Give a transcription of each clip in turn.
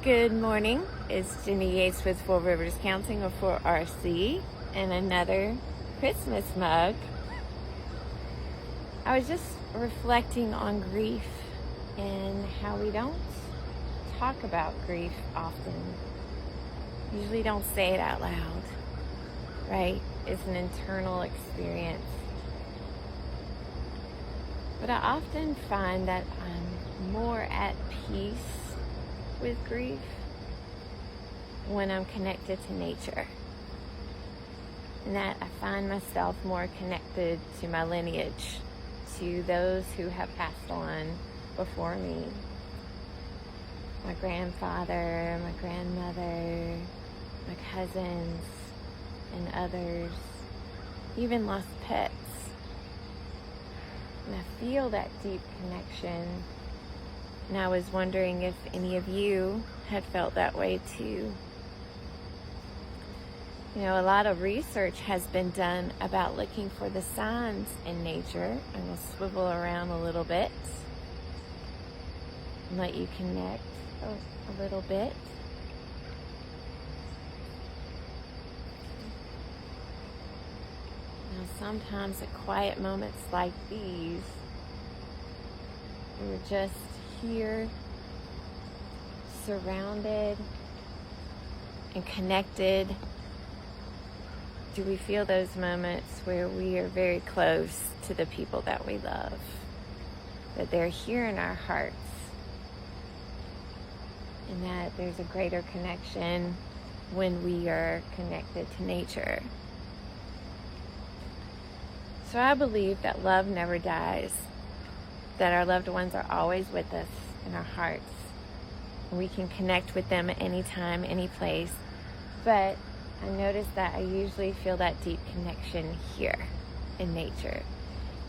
Good morning. It's Jenny Yates with Four Rivers Counseling, or 4RC, and another Christmas mug. I was just reflecting on grief and how we don't talk about grief often. Usually don't say it out loud, right? It's an internal experience. But I often find that I'm more at peace with grief when I'm connected to nature, and that I find myself more connected to my lineage, to those who have passed on before me. My grandfather, my grandmother, my cousins, and others, even lost pets. And I feel that deep connection. And I was wondering if any of you had felt that way too. You know, a lot of research has been done about looking for the signs in nature. I'm going to swivel around a little bit and let you connect a little bit. Now, sometimes at quiet moments like these, we're just here, surrounded and connected. Do we feel those moments where we are very close to the people that we love, that they're here in our hearts, and that there's a greater connection when we are connected to nature? So I believe that love never dies, that our loved ones are always with us in our hearts. We can connect with them at any time, any place. But I notice that I usually feel that deep connection here in nature.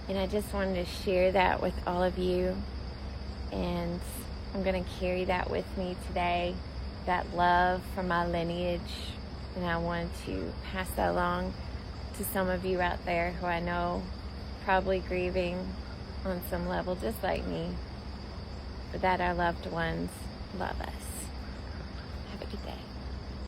And I just wanted to share that with all of you. And I'm going to carry that with me today, that love from my lineage. And I want to pass that along to some of you out there who I know probably grieving on some level just like me, but that our loved ones love us. Have a good day.